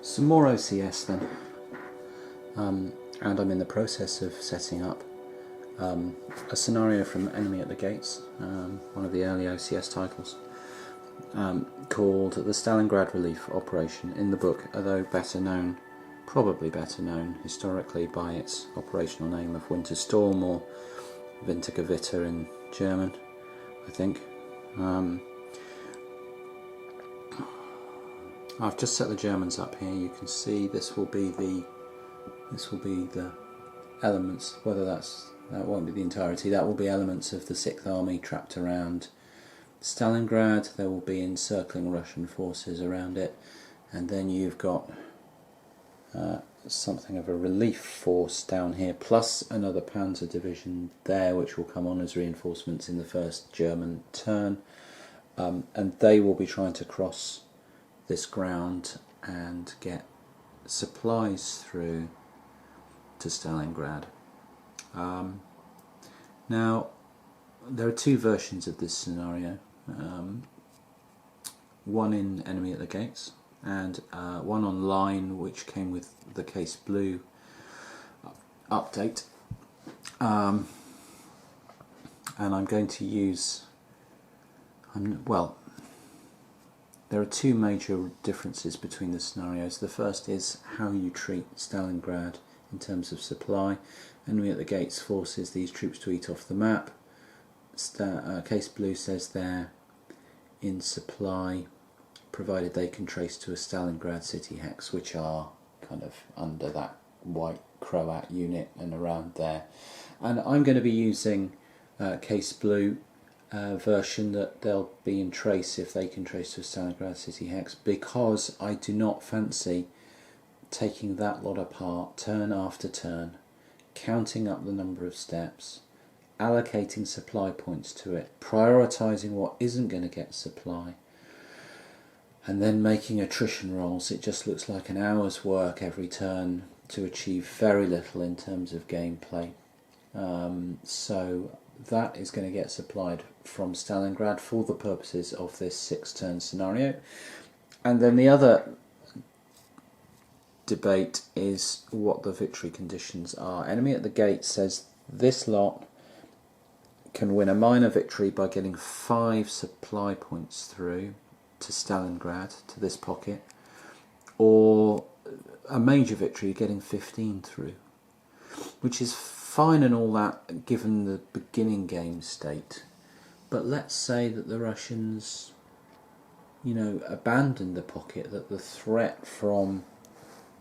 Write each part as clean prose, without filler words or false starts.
Some more OCS then, and I'm in the process of setting up a scenario from Enemy at the Gates, one of the early OCS titles, called the Stalingrad Relief Operation in the book, although probably better known historically by its operational name of Winter Storm or Wintergewitter in German, I think. I've just set the Germans up here. You can see this will be the elements. That won't be the entirety. That will be elements of the 6th Army trapped around Stalingrad. There will be encircling Russian forces around it, and then you've got something of a relief force down here, plus another Panzer division there, which will come on as reinforcements in the first German turn, and they will be trying to cross this ground and get supplies through to Stalingrad. Now, there are two versions of this scenario, one in Enemy at the Gates and one online which came with the Case Blue update, and I'm going to use, there are two major differences between the scenarios. The first is how you treat Stalingrad in terms of supply. Enemy at the Gates forces these troops to eat off the map. Case Blue says they're in supply, provided they can trace to a Stalingrad city hex, which are kind of under that white Croat unit and around there. And I'm going to be using Case Blue version, that they'll be in trace if they can trace to a Stalingrad city hex, because I do not fancy taking that lot apart turn after turn, counting up the number of steps, allocating supply points to it, prioritising what isn't going to get supply, and then making attrition rolls. It just looks like an hour's work every turn to achieve very little in terms of gameplay. So that is going to get supplied from Stalingrad for the purposes of this 6-turn scenario. And then the other debate is what the victory conditions are. Enemy at the Gate says this lot can win a minor victory by getting 5 supply points through to Stalingrad, to this pocket, or a major victory getting 15 through, which is fine and all that given the beginning game state. But let's say that the Russians, abandoned the pocket, that the threat from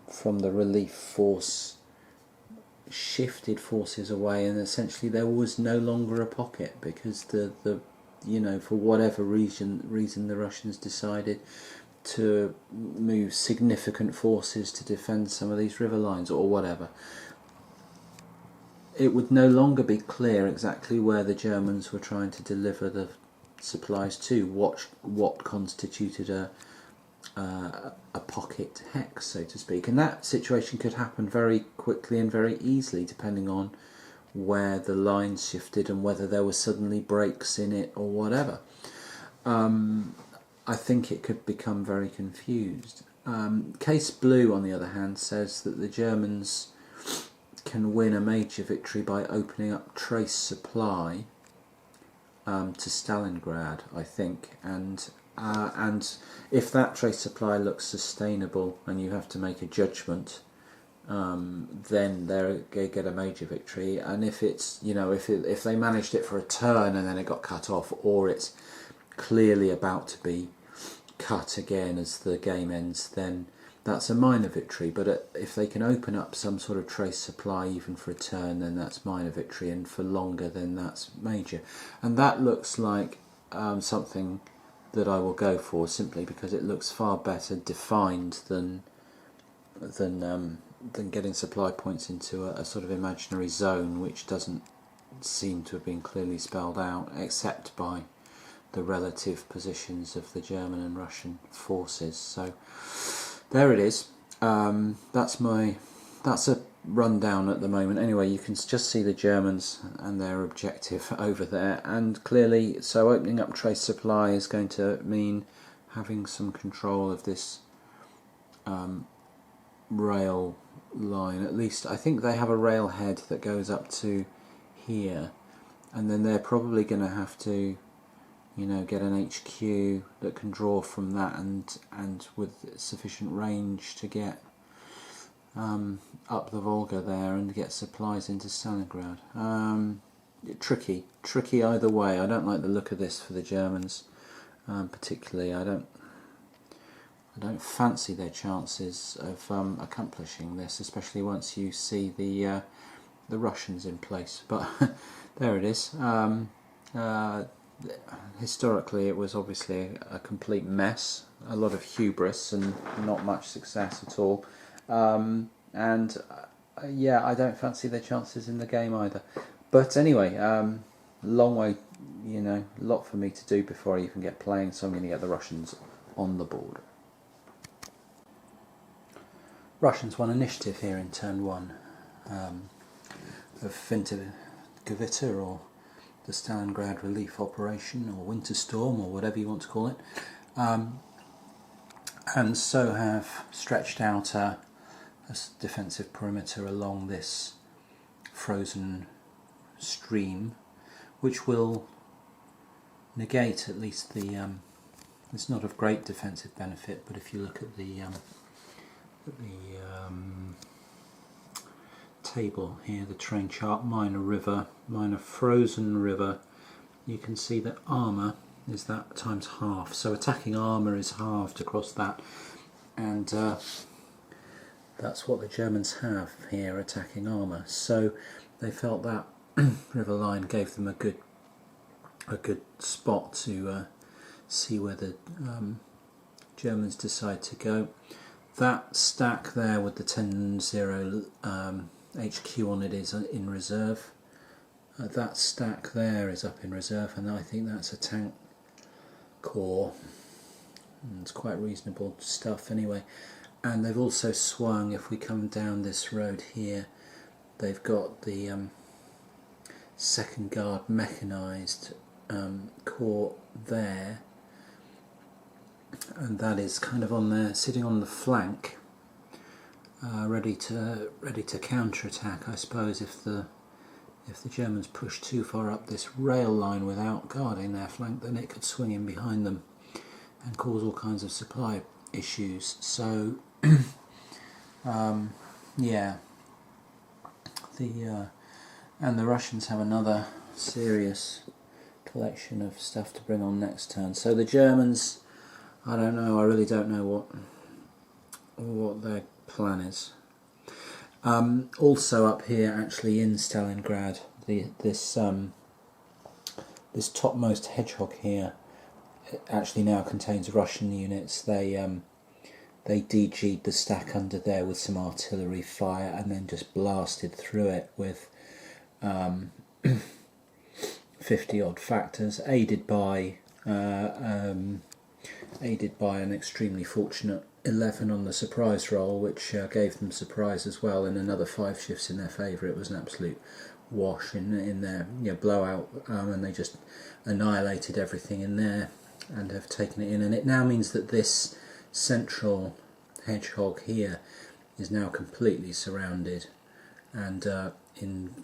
the relief force shifted forces away, and essentially there was no longer a pocket because the for whatever reason the Russians decided to move significant forces to defend some of these river lines or whatever. It would no longer be clear exactly where the Germans were trying to deliver the supplies to, what constituted a pocket hex, so to speak. And that situation could happen very quickly and very easily, depending on where the lines shifted and whether there were suddenly breaks in it or whatever. I think it could become very confused. Case Blue, on the other hand, says that the Germans can win a major victory by opening up trace supply to Stalingrad, I think, and if that trace supply looks sustainable and you have to make a judgment, then they get a major victory. And if it's if they managed it for a turn and then it got cut off, or it's clearly about to be cut again as the game ends, then that's a minor victory. But if they can open up some sort of trace supply even for a turn, then that's minor victory, and for longer, then that's major. And that looks like something that I will go for, simply because it looks far better defined than getting supply points into a sort of imaginary zone which doesn't seem to have been clearly spelled out, except by the relative positions of the German and Russian forces. So there it is. That's a rundown at the moment. Anyway, you can just see the Germans and their objective over there, and clearly, so opening up trace supply is going to mean having some control of this rail line. At least I think they have a rail head that goes up to here, and then they're probably going to have to, you know, get an HQ that can draw from that, and with sufficient range to get up the Volga there and get supplies into Stalingrad. Tricky either way. I don't like the look of this for the Germans, particularly. I don't fancy their chances of accomplishing this, especially once you see the Russians in place. But there it is. Historically, it was obviously a complete mess, a lot of hubris and not much success at all. Yeah, I don't fancy their chances in the game either. But anyway, long way, you know, a lot for me to do before I even get playing, so I'm going to get the Russians on the board. Russians won initiative here in turn 1 of Wintergewitter, or the Stalingrad relief operation, or winter storm, or whatever you want to call it, and so have stretched out a defensive perimeter along this frozen stream, which will negate at least the it's not of great defensive benefit, but if you look at the table here, the terrain chart, minor frozen river, you can see that armour is that times half, so attacking armour is halved across that, and that's what the Germans have here, attacking armour. So they felt that river line gave them a good spot to see where the Germans decide to go. That stack there with the 10-0 HQ on it is in reserve. That stack there is up in reserve, and I think that's a tank corps. And it's quite reasonable stuff anyway. And they've also swung, if we come down this road here, they've got the 2nd Guard mechanised corps there, and that is kind of on there, sitting on the flank, ready to counter-attack, I suppose, if the Germans push too far up this rail line without guarding their flank, then it could swing in behind them and cause all kinds of supply issues. So yeah, and the Russians have another serious collection of stuff to bring on next turn. So the Germans, I don't know, I really don't know what their plan is. Also up here, actually in Stalingrad, this topmost hedgehog here actually now contains Russian units. They DG'd the stack under there with some artillery fire, and then just blasted through it with 50 odd factors, aided by an extremely fortunate 11 on the surprise roll, which gave them surprise as well, and another 5 shifts in their favour. It was an absolute wash in their blowout, and they just annihilated everything in there and have taken it in. And it now means that this central hedgehog here is now completely surrounded, and in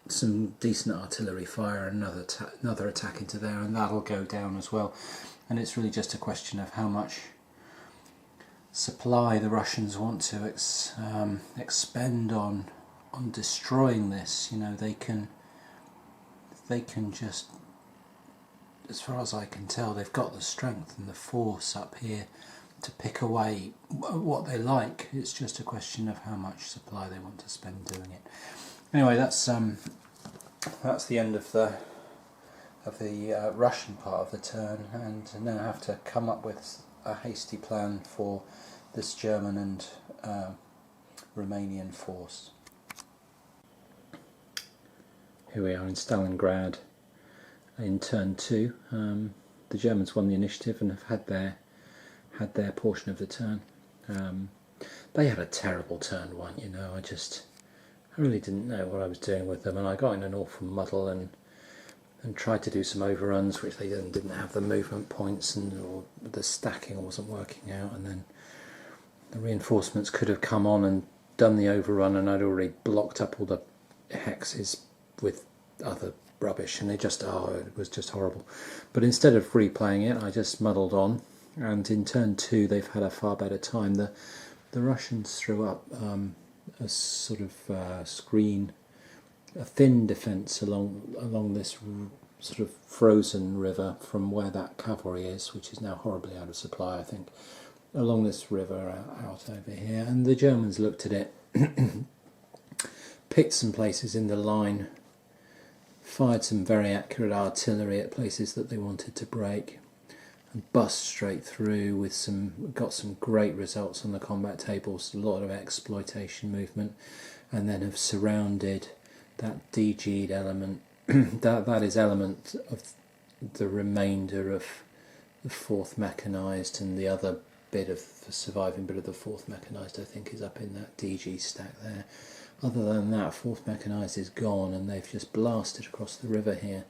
some decent artillery fire, another attack into there, and that'll go down as well. And it's really just a question of how much supply the Russians want to expend on destroying this. They can just, as far as I can tell, they've got the strength and the force up here to pick away what they like. It's just a question of how much supply they want to spend doing it. Anyway, that's the end of the Russian part of the turn, and now I have to come up with a hasty plan for this German and Romanian force. Here we are in Stalingrad in turn 2. The Germans won the initiative and have had their portion of the turn. They had a terrible turn 1, I really didn't know what I was doing with them, and I got in an awful muddle and tried to do some overruns, which they didn't have the movement points, or the stacking wasn't working out, and then the reinforcements could have come on and done the overrun, and I'd already blocked up all the hexes with other rubbish, and it was just horrible. But instead of replaying it, I just muddled on, and in turn 2 they've had a far better time. The Russians threw up a sort of screen, a thin defence along this sort of frozen river from where that cavalry is, which is now horribly out of supply, I think, along this river out over here. And the Germans looked at it, picked some places in the line, fired some very accurate artillery at places that they wanted to break, and bust straight through got some great results on the combat tables, a lot of exploitation movement, and then have surrounded that DG'd element, that is element of the remainder of the 4th Mechanised, and the other bit of the surviving bit of the 4th Mechanised I think is up in that DG stack there. Other than that, 4th Mechanised is gone, and they've just blasted across the river here.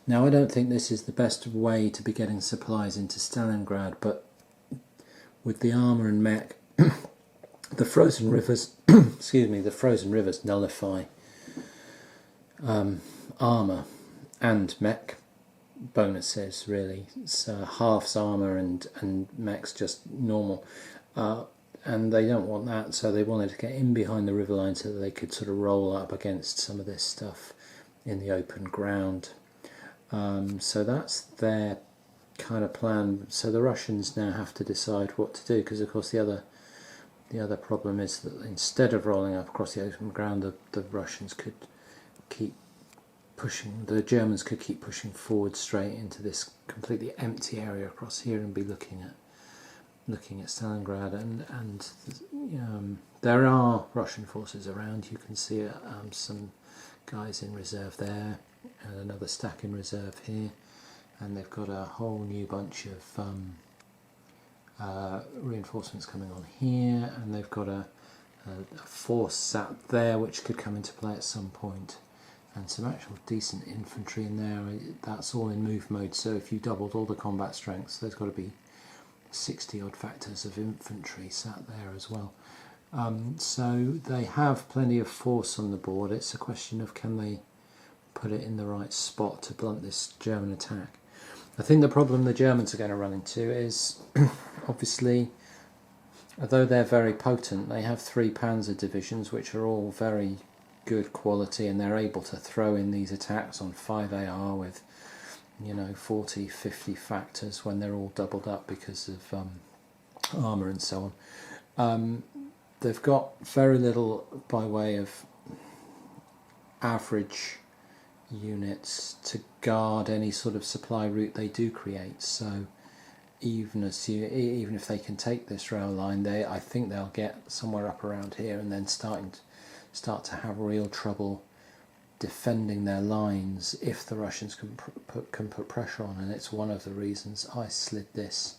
Now, I don't think this is the best way to be getting supplies into Stalingrad, but with the armour and mech, the frozen rivers, the frozen rivers nullify armour and mech bonuses, really. It's halves armour and mech's just normal. And they don't want that, so they wanted to get in behind the river line so that they could sort of roll up against some of this stuff in the open ground. So that's their kind of plan. So the Russians now have to decide what to do, because of course the other problem is that instead of rolling up across the open ground, the Russians could keep pushing, the Germans could keep pushing forward straight into this completely empty area across here and be looking at Stalingrad, and there are Russian forces around. You can see some guys in reserve there, and another stack in reserve here, and they've got a whole new bunch of reinforcements coming on here, and they've got a force sat there which could come into play at some point, and some actual decent infantry in there. That's all in move mode, so if you doubled all the combat strengths, there's got to be 60 odd factors of infantry sat there as well. So they have plenty of force on the board. It's a question of can they put it in the right spot to blunt this German attack. I think the problem the Germans are going to run into is obviously, although they're very potent, they have 3 Panzer divisions which are all very good quality, and they're able to throw in these attacks on 5AR with 40, 50 factors when they're all doubled up because of armour and so on. They've got very little by way of average units to guard any sort of supply route they do create, so even if they can take this rail line, I think they'll get somewhere up around here and then start to have real trouble defending their lines if the Russians can put pressure on, and it's one of the reasons I slid this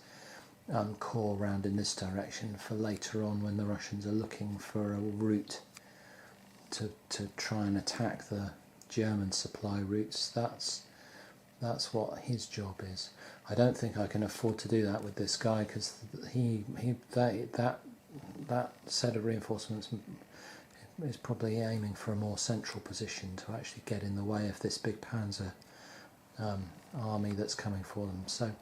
corps round in this direction for later on when the Russians are looking for a route to try and attack the German supply routes. That's what his job is. I don't think I can afford to do that with this guy, because that set of reinforcements is probably aiming for a more central position to actually get in the way of this big Panzer army that's coming for them. So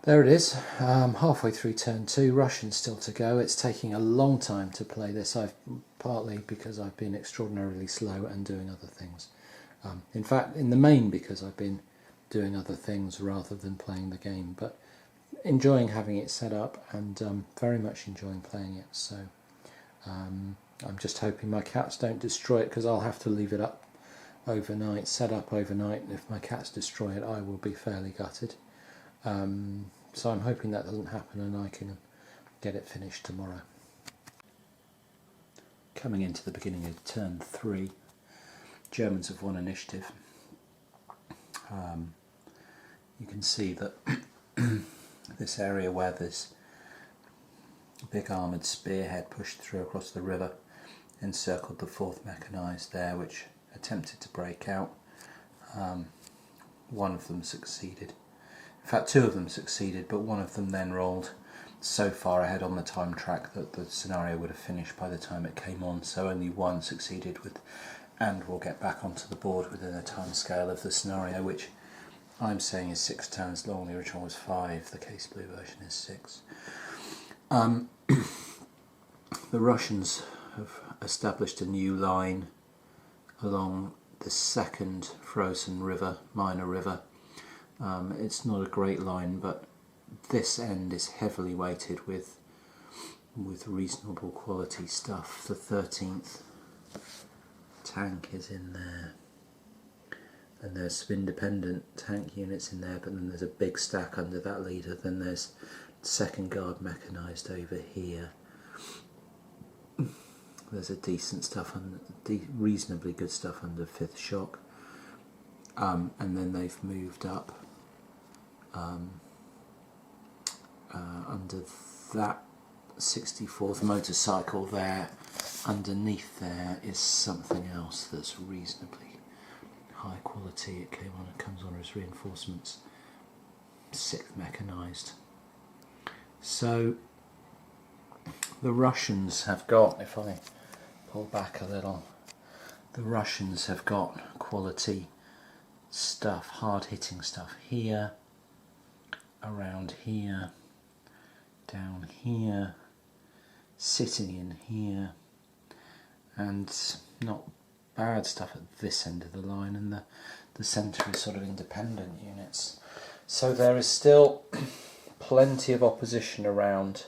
there it is, halfway through turn 2, Russians still to go. It's taking a long time to play this, partly because I've been extraordinarily slow and doing other things. In fact, in the main because I've been doing other things rather than playing the game, but enjoying having it set up, and very much enjoying playing it. So I'm just hoping my cats don't destroy it, because I'll have to leave it up overnight, set up overnight, and if my cats destroy it I will be fairly gutted. So I'm hoping that doesn't happen and I can get it finished tomorrow. Coming into the beginning of turn 3, Germans have won initiative. You can see that this area where this big armoured spearhead pushed through across the river encircled the 4th Mechanised there, which attempted to break out. One of them succeeded. In fact, 2 of them succeeded, but one of them then rolled so far ahead on the time track that the scenario would have finished by the time it came on, so only one succeeded with, and will get back onto the board within a time scale of the scenario, which I'm saying is 6 turns long. The original was 5, the case blue version is 6. The Russians have established a new line along the second frozen river, minor river. It's not a great line, but this end is heavily weighted with reasonable quality stuff. The 13th tank is in there, and there's some independent tank units in there, but then there's a big stack under that leader. Then there's second guard mechanised over here. There's a decent stuff, reasonably good stuff under 5th shock, and then they've moved up under that 64th motorcycle there. Underneath there is something else that's reasonably high quality. It comes on as reinforcements, 6th mechanised. So the Russians have got, if I pull back a little, the Russians have got quality stuff, hard hitting stuff here, around here, down here, sitting in here, and not bad stuff at this end of the line, and the centre is sort of independent units. So there is still plenty of opposition around.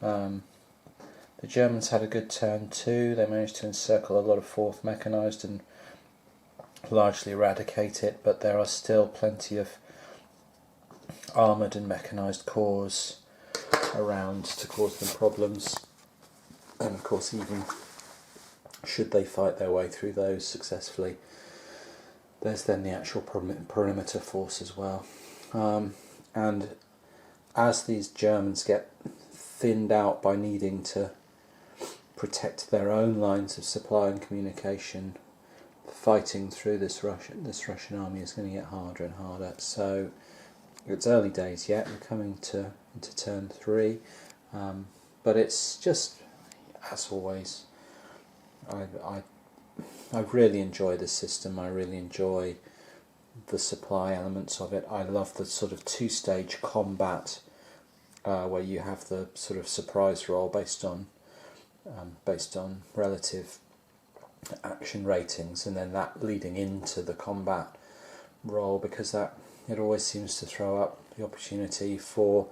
The Germans had a good turn too. They managed to encircle a lot of 4th mechanised and largely eradicate it, but there are still plenty of armoured and mechanised corps around to cause them problems. And of course, even should they fight their way through those successfully, there's then the actual perimeter force as well. And as these Germans get thinned out by needing to protect their own lines of supply and communication, fighting through this Russian army is going to get harder and harder. So it's early days yet. We're coming into turn 3, but it's just, as always, I really enjoy this system. I really enjoy the supply elements of it. I love the sort of 2-stage combat where you have the sort of surprise roll based on relative action ratings, and then that leading into the combat roll, because that it always seems to throw up the opportunity for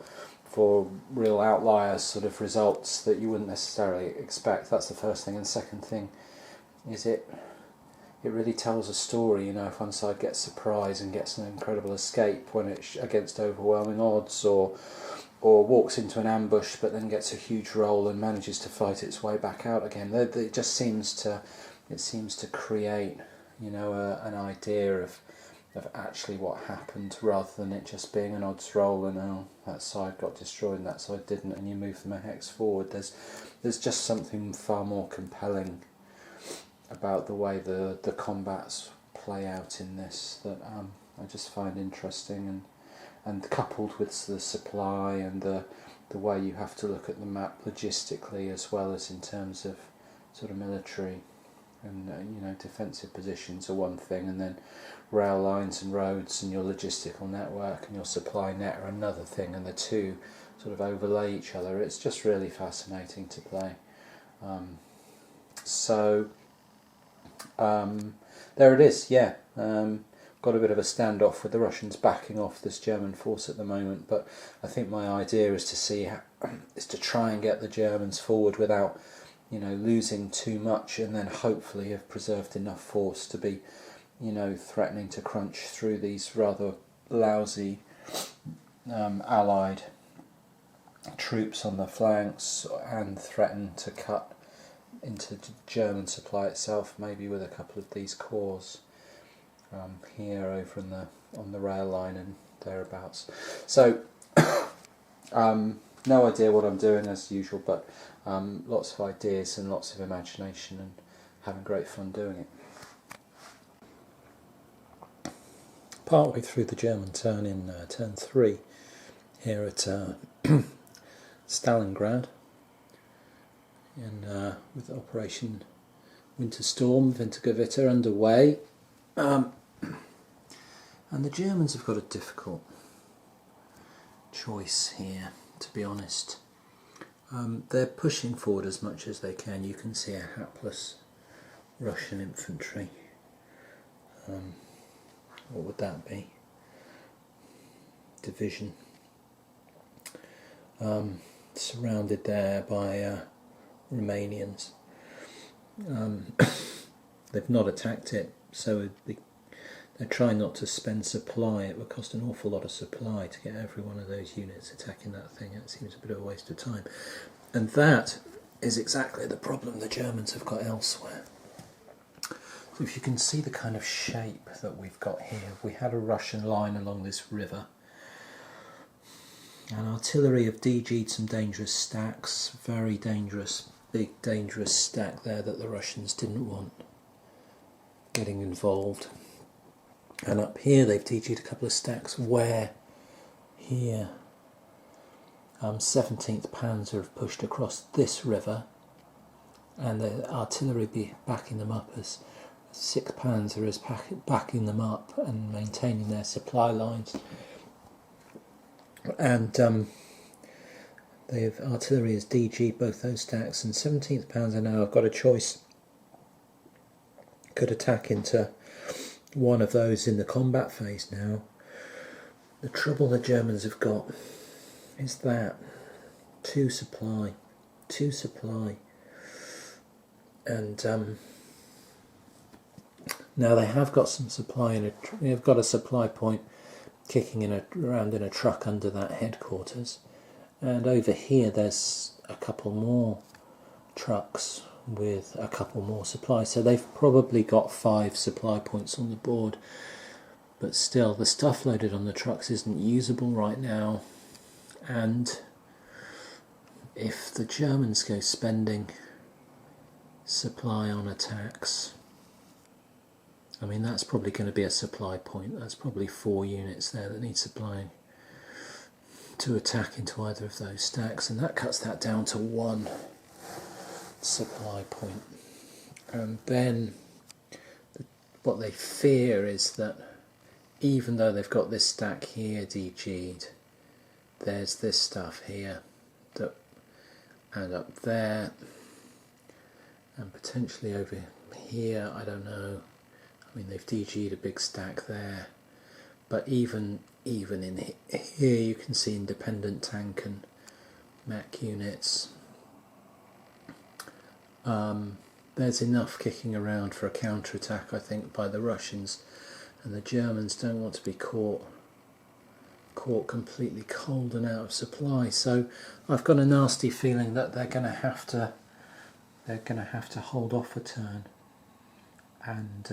real outliers sort of results that you wouldn't necessarily expect. That's the first thing. And the second thing is it really tells a story. You know, if one side gets surprised and gets an incredible escape when it's against overwhelming odds, or walks into an ambush but then gets a huge roll and manages to fight its way back out again. It just seems to create, you know, an idea of actually what happened, rather than it just being an odds roll and that side got destroyed and that side didn't, and you move them a hex forward. There's just something far more compelling about the way the combats play out in this that I just find interesting, and coupled with the supply and the way you have to look at the map logistically as well as in terms of sort of military and you know, defensive positions are one thing, and then rail lines and roads and your logistical network and your supply net are another thing, and the two sort of overlay each other. It's just really fascinating to play. There it is, yeah. Got a bit of a standoff with the Russians backing off this German force at the moment, but I think my idea is to try and get the Germans forward without, you know, losing too much, and then hopefully have preserved enough force to be, you know, threatening to crunch through these rather lousy Allied troops on the flanks and threaten to cut into German supply itself, maybe with a couple of these corps here over on the rail line and thereabouts. So no idea what I'm doing as usual, but lots of ideas and lots of imagination and having great fun doing it. Partway through the German turn in turn 3 here at Stalingrad, and with Operation Wintergewitter underway. And the Germans have got a difficult choice here, to be honest. They're pushing forward as much as they can. You can see a hapless Russian infantry. What would that be? Division. Surrounded there by Romanians. They've not attacked it, so they're trying not to spend supply. It would cost an awful lot of supply to get every one of those units attacking that thing. It seems a bit of a waste of time. And that is exactly the problem the Germans have got elsewhere. So if you can see the kind of shape that we've got here, we had a Russian line along this river. And artillery have DG'd some dangerous stacks, very dangerous, big dangerous stack there that the Russians didn't want getting involved. And up here they've DG'd a couple of stacks where here 17th Panzer have pushed across this river, and the artillery be backing them up as 6th Panzer is backing them up and maintaining their supply lines. And artillery has DG'd both those stacks, and 17th Panzer now have got a choice. Could attack into one of those in the combat phase now. The trouble the Germans have got is that two supply, and now they have got some supply they've got a supply point kicking around in a truck under that headquarters, and over here there's a couple more trucks with a couple more supplies, so they've probably got 5 supply points on the board, but still the stuff loaded on the trucks isn't usable right now. And if the Germans go spending supply on attacks, I mean, that's probably going to be a supply point. That's probably 4 units there that need supplying to attack into either of those stacks, and that cuts that down to 1 supply point. And then what they fear is that even though they've got this stack here DG'd, there's this stuff here and up there, and potentially over here, I don't know. I mean, they've DG'd a big stack there, but even in here you can see independent tank and Mac units. There's enough kicking around for a counter-attack, I think, by the Russians, and the Germans don't want to be caught completely cold and out of supply. So I've got a nasty feeling that they're going to have to hold off a turn and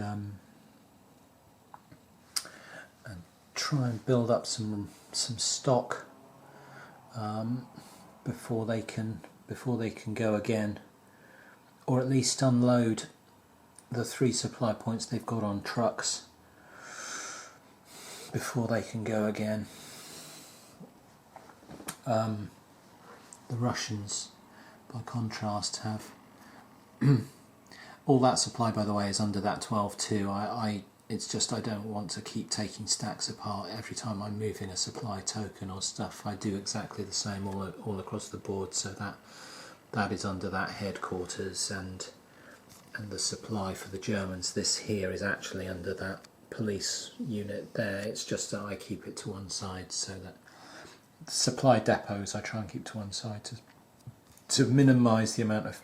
try and build up some stock before they can go again, or at least unload the 3 supply points they've got on trucks before they can go again. The Russians, by contrast, have all that supply, by the way, is under that 12-2. It's just I don't want to keep taking stacks apart every time I'm moving a supply token or stuff. I do exactly the same all across the board, so that is under that headquarters, and the supply for the Germans, this here, is actually under that police unit there. It's just that I keep it to one side, so that supply depots I try and keep to one side to minimise the amount of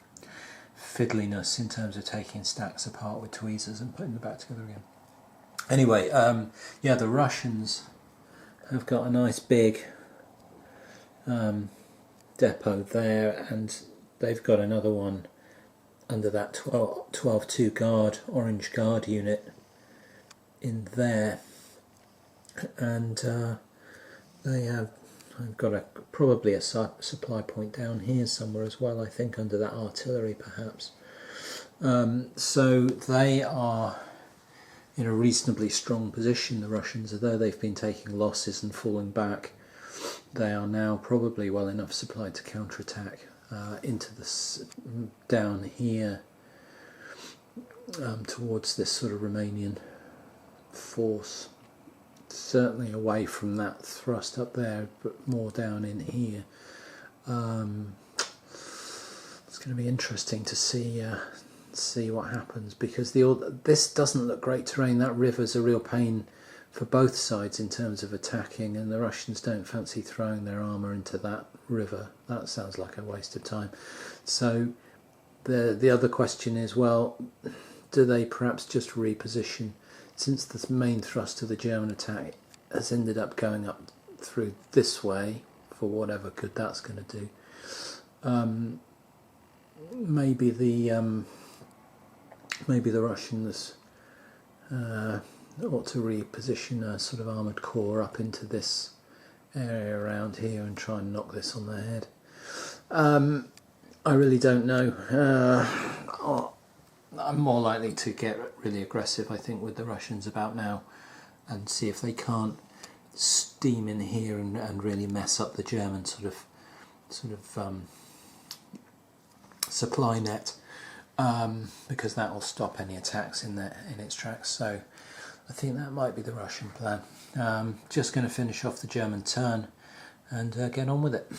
fiddliness in terms of taking stacks apart with tweezers and putting them back together again. Anyway, yeah, the Russians have got a nice big depot there, and they've got another one under that 12-2 guard, orange guard unit in there, and they have got probably a supply point down here somewhere as well, I think, under that artillery perhaps. So they are in a reasonably strong position, the Russians, although they've been taking losses and falling back. they are now probably well enough supplied to counterattack into this down here towards this sort of Romanian force. Certainly away from that thrust up there, but more down in here. It's going to be interesting to see what happens, because this doesn't look great terrain. That river's a real pain for both sides in terms of attacking, and the Russians don't fancy throwing their armour into that river. That sounds like a waste of time. So the other question is, well, do they perhaps just reposition, since the main thrust of the German attack has ended up going up through this way, for whatever good that's going to do. Maybe the Russians ought to reposition a sort of armoured core up into this area around here and try and knock this on the head. I really don't know. I'm more likely to get really aggressive, I think, with the Russians about now, and see if they can't steam in here and really mess up the German sort of supply net, because that will stop any attacks in its tracks. So I think that might be the Russian plan. Just going to finish off the German turn and get on with it.